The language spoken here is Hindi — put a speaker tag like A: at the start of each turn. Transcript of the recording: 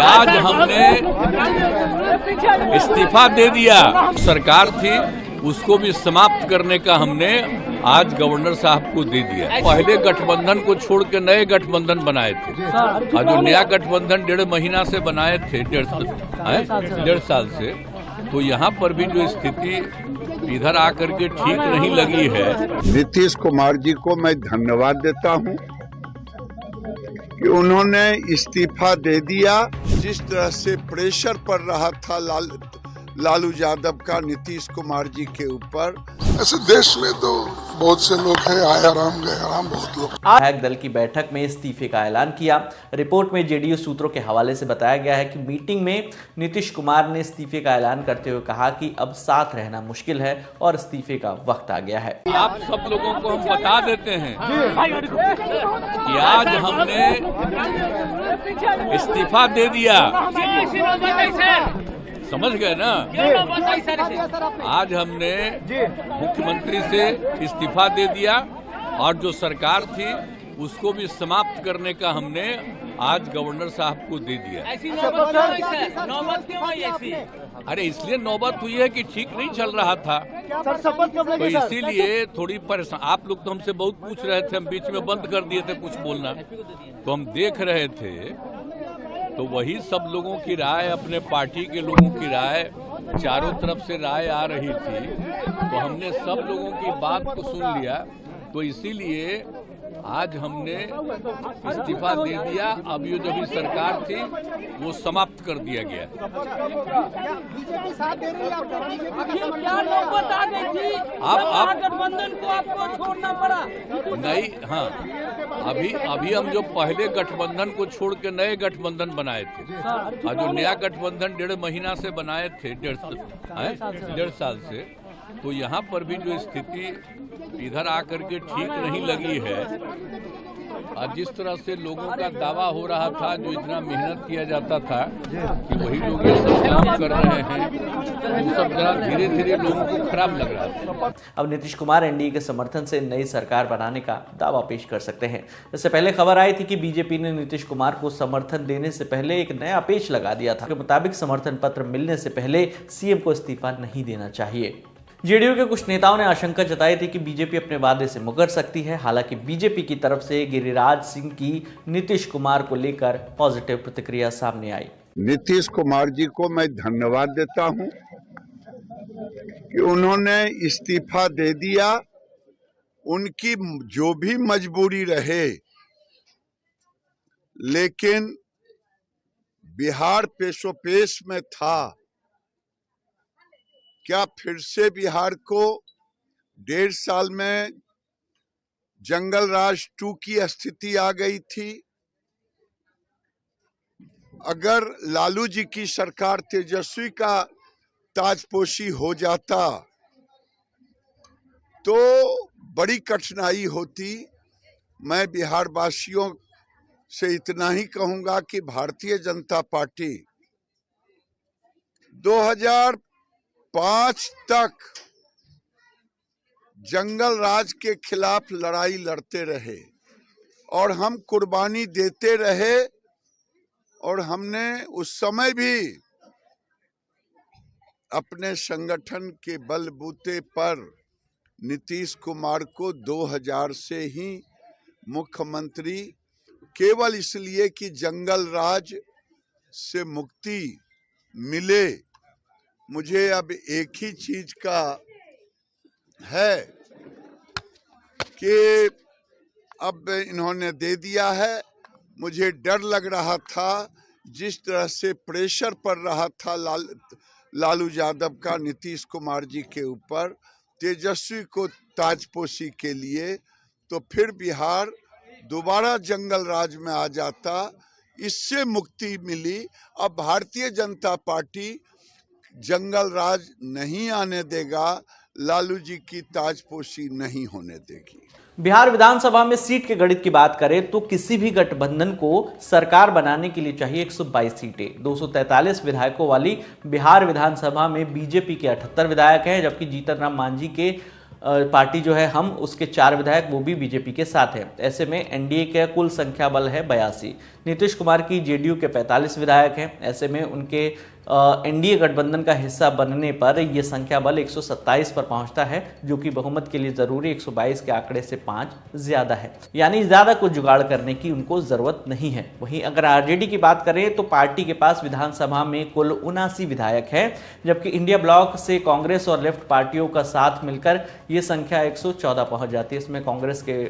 A: आज हमने इस्तीफा दे दिया। सरकार थी उसको भी समाप्त करने का हमने आज गवर्नर साहब को दे दिया। पहले गठबंधन को छोड़ के नए गठबंधन बनाए थे और जो नया गठबंधन 1.5 महीना से बनाए थे, 1.5 साल से, तो यहाँ पर भी जो स्थिति इधर आकर के ठीक नहीं लगी है।
B: नीतीश कुमार जी को मैं धन्यवाद देता हूँ कि उन्होंने इस्तीफा दे दिया। जिस तरह से प्रेशर पड़ रहा था लालू यादव का नीतीश कुमार जी के ऊपर,
C: ऐसे देश में तो बहुत से लोग हैं, आया राम गया राम, बहुत लोग।
D: विधायक दल की बैठक में इस्तीफे का ऐलान किया। रिपोर्ट में जेडीयू सूत्रों के हवाले से बताया गया है कि मीटिंग में नीतीश कुमार ने इस्तीफे का ऐलान करते हुए कहा कि अब साथ रहना मुश्किल है और इस्तीफे का वक्त आ गया है।
A: आप सब लोगों को हम बता देते हैं कि आज हमने इस्तीफा दे दिया। समझ गए ना? आज हमने मुख्यमंत्री से इस्तीफा दे दिया और जो सरकार थी उसको भी समाप्त करने का हमने आज गवर्नर साहब को दे दिया। अरे इसलिए नौबत हुई है कि ठीक नहीं चल रहा था, तो इसीलिए थोड़ी परेशान। आप लोग तो हमसे बहुत पूछ रहे थे, हम बीच में बंद कर दिए थे कुछ बोलना, तो हम देख रहे थे, तो वही सब लोगों की राय, अपने पार्टी के लोगों की राय, चारों तरफ से राय आ रही थी, तो हमने सब लोगों की बात को सुन लिया, तो इसीलिए आज हमने इस्तीफा दे दिया। अब ये जो भी सरकार थी वो समाप्त कर दिया गया। आप गठबंधन को आपको छोड़ना पड़ा नहीं? हाँ, अभी हम जो पहले गठबंधन को छोड़ के नए गठबंधन बनाए थे और जो नया गठबंधन 1.5 महीना से बनाए थे, 1.5 साल से, तो यहाँ पर भी जो स्थिति इधर आकर के ठीक नहीं लगी है और जिस तरह से लोगों का दावा हो रहा था, जो इतना मेहनत किया जाता था कि वही लोग ये सब काम कर रहे हैं, वो सब जरा धीरे धीरे लोगों को खराब लग रहा था।
D: अब नीतीश कुमार एनडीए के समर्थन से नई सरकार बनाने का दावा पेश कर सकते हैं। इससे पहले खबर आई थी कि बीजेपी ने नीतीश कुमार को समर्थन देने से पहले एक नया पेच लगा दिया था। के मुताबिक समर्थन पत्र मिलने से पहले सीएम को इस्तीफा नहीं देना चाहिए। जेडीयू के कुछ नेताओं ने आशंका जताई थी कि बीजेपी अपने वादे से मुकर सकती है। हालांकि बीजेपी की तरफ से गिरिराज सिंह की नीतीश कुमार को लेकर पॉजिटिव प्रतिक्रिया सामने आई।
B: नीतीश कुमार जी को मैं धन्यवाद देता हूं कि उन्होंने इस्तीफा दे दिया। उनकी जो भी मजबूरी रहे, लेकिन बिहार पेशोपेश में था। क्या फिर से बिहार को 1.5 साल में जंगल राज 2 की स्थिति आ गई थी? अगर लालू जी की सरकार तेजस्वी का ताजपोशी हो जाता तो बड़ी कठिनाई होती। मैं बिहार वासियों से इतना ही कहूंगा कि भारतीय जनता पार्टी 2005 तक जंगल राज के खिलाफ लड़ाई लड़ते रहे और हम कुर्बानी देते रहे, और हमने उस समय भी अपने संगठन के बलबूते पर नीतीश कुमार को 2000 से ही मुख्यमंत्री, केवल इसलिए कि जंगल राज से मुक्ति मिले। मुझे अब एक ही चीज का है कि अब इन्होंने दे दिया है। मुझे डर लग रहा था, जिस तरह से प्रेशर पड़ रहा था लालू यादव का नीतीश कुमार जी के ऊपर तेजस्वी को ताजपोशी के लिए, तो फिर बिहार दोबारा जंगल राज में आ जाता। इससे मुक्ति मिली। अब भारतीय जनता पार्टी जंगल राज नहीं आने देगा, लालू जी की ताजपोशी नहीं होने देगी।
D: बिहार विधानसभा में सीट के गणित की बात करें तो किसी भी गठबंधन को सरकार बनाने के लिए चाहिए 122 सीटें। 243 विधायकों वाली बिहार विधानसभा में बीजेपी के 78 विधायक हैं, जबकि जीतन राम मांझी के पार्टी जो है हम उसके 4 विधायक वो भी बीजेपी के साथ है। ऐसे में एनडीए का कुल संख्या बल है 82। नीतीश कुमार की जेडीयू के 45 विधायक हैं। ऐसे में उनके एनडीए गठबंधन का हिस्सा बनने पर यह संख्या बल 127 पर पहुंचता है, जो कि बहुमत के लिए जरूरी 122 के आंकड़े से 5 ज्यादा है। यानी ज्यादा कुछ जुगाड़ करने की उनको जरूरत नहीं है। वहीं अगर आरजेडी की बात करें तो पार्टी के पास विधानसभा में कुल 79 विधायक हैं, जबकि इंडिया ब्लॉक से कांग्रेस और लेफ्ट पार्टियों का साथ मिलकर यह संख्या 114 पहुंच जाती है। इसमें कांग्रेस के